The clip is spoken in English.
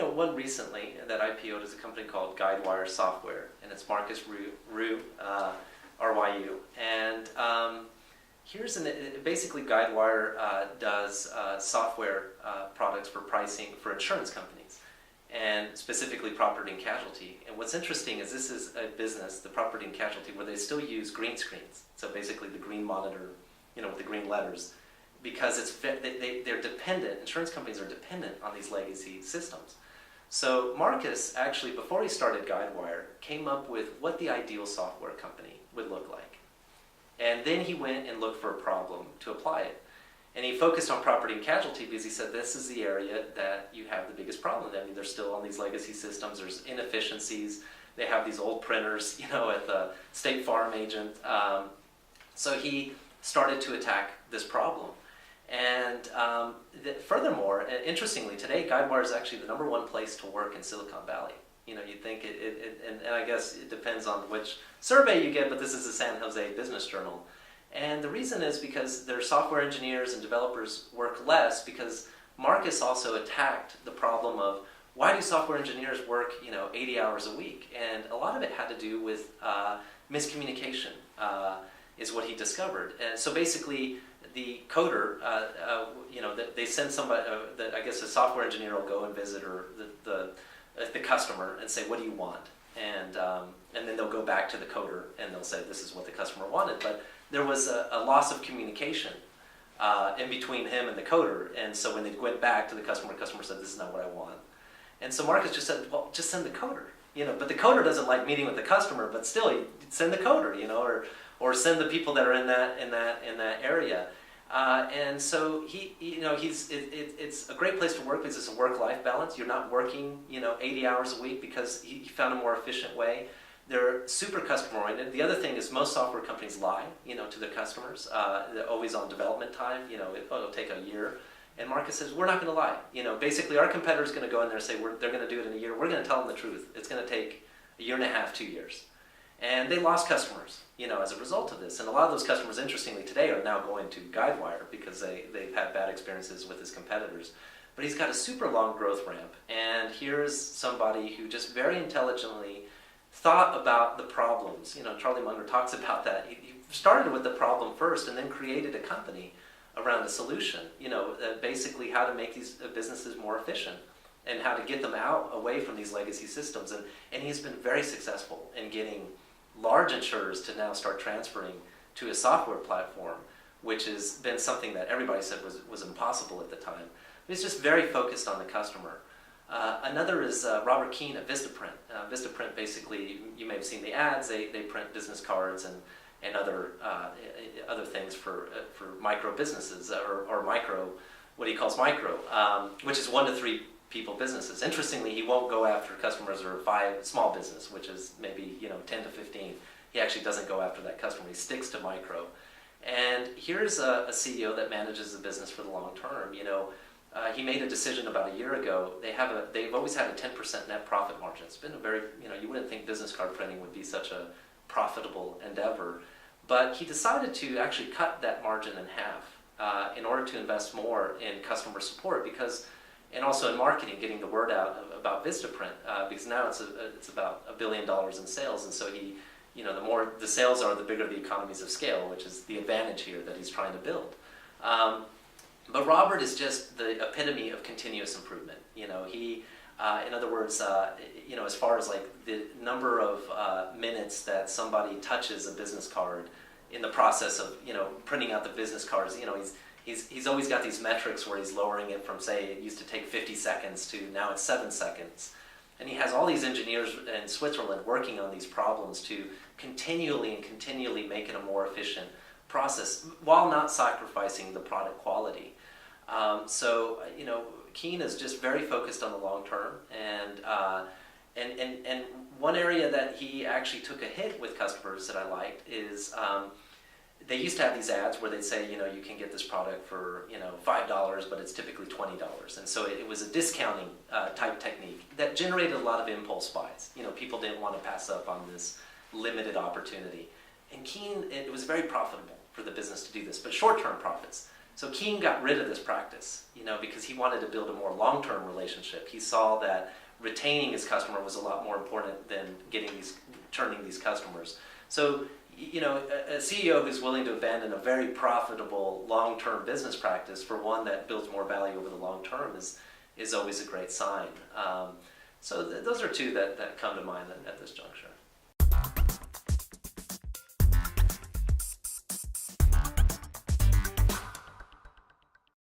One recently that IPO'd is a company called Guidewire Software, and it's Marcus Ryu, RYU. And basically Guidewire does software products for pricing for insurance companies, and specifically property and casualty. And what's interesting is this is a business, the property and casualty, where they still use green screens. So basically the green monitor, with the green letters, because they're dependent, insurance companies are dependent on these legacy systems. So Marcus, actually, before he started Guidewire, came up with what the ideal software company would look like. And then he went and looked for a problem to apply it. And he focused on property and casualty because he said this is the area that you have the biggest problem. I mean, they're still on these legacy systems. There's inefficiencies. They have these old printers, at the State Farm agent. So he started to attack this problem. And furthermore, interestingly, today Guidewire is actually the #1 place to work in Silicon Valley. You'd think and I guess it depends on which survey you get, but this is the San Jose Business Journal. And the reason is because their software engineers and developers work less, because Marcus also attacked the problem of why do software engineers work 80 hours a week? And a lot of it had to do with miscommunication, is what he discovered. And so basically, the coder, they send somebody, I guess a software engineer will go and visit the customer and say, what do you want? And then they'll go back to the coder and they'll say, this is what the customer wanted. But there was a loss of communication in between him and the coder. And so when they went back to the customer said, this is not what I want. And so Marcus just said, well, just send the coder. But the coder doesn't like meeting with the customer, but still, you send the coder, or send the people that are in that area. And so it's a great place to work because it's a work-life balance. You're not working 80 hours a week because he found a more efficient way. They're super customer-oriented. The other thing is most software companies lie to their customers. They're always on development time. It'll take a year. And Marcus says, we're not going to lie. Basically our competitor's going to go in there and say they're going to do it in a year. We're going to tell them the truth. It's going to take a year and a half, 2 years. And they lost customers, as a result of this. And a lot of those customers, interestingly, today are now going to Guidewire because they've had bad experiences with his competitors. But he's got a super long growth ramp. And here's somebody who just very intelligently thought about the problems. Charlie Munger talks about that. He started with the problem first and then created a company around a solution. Basically how to make these businesses more efficient and how to get them away from these legacy systems. And he's been very successful in getting large insurers to now start transferring to a software platform, which has been something that everybody said was impossible at the time. He's just very focused on the customer. Another is Robert Keane at Vistaprint. Vistaprint, basically, you may have seen the ads. They print business cards and other things for micro businesses or micro, what he calls micro, which is 1 to 3 people businesses. Interestingly, he won't go after customers or 5 small business, which is maybe 10 to 15. He actually doesn't go after that customer. He sticks to micro. And here's a CEO that manages the business for the long term. He made a decision about a year ago. They've always had a 10% net profit margin. It's been a very, you wouldn't think business card printing would be such a profitable endeavor. But he decided to actually cut that margin in half in order to invest more in customer support and also in marketing, getting the word out about Vistaprint, because now it's about $1 billion in sales, and so the more the sales are, the bigger the economies of scale, which is the advantage here that he's trying to build. But Robert is just the epitome of continuous improvement. In other words, as far as like the number of minutes that somebody touches a business card in the process of printing out the business cards, He's always got these metrics where he's lowering it from, say, it used to take 50 seconds to now it's 7 seconds. And he has all these engineers in Switzerland working on these problems to continually make it a more efficient process while not sacrificing the product quality. Keane is just very focused on the long term. And one area that he actually took a hit with customers that I liked is they used to have these ads where they'd say, you can get this product for, $5, but it's typically $20. And so it was a discounting type technique that generated a lot of impulse buys. People didn't want to pass up on this limited opportunity. And Keane, it was very profitable for the business to do this, but short-term profits. So Keene got rid of this practice, because he wanted to build a more long-term relationship. He saw that retaining his customer was a lot more important than turning these customers. So, a CEO who's willing to abandon a very profitable long-term business practice for one that builds more value over the long term is always a great sign. So those are two that come to mind at this juncture.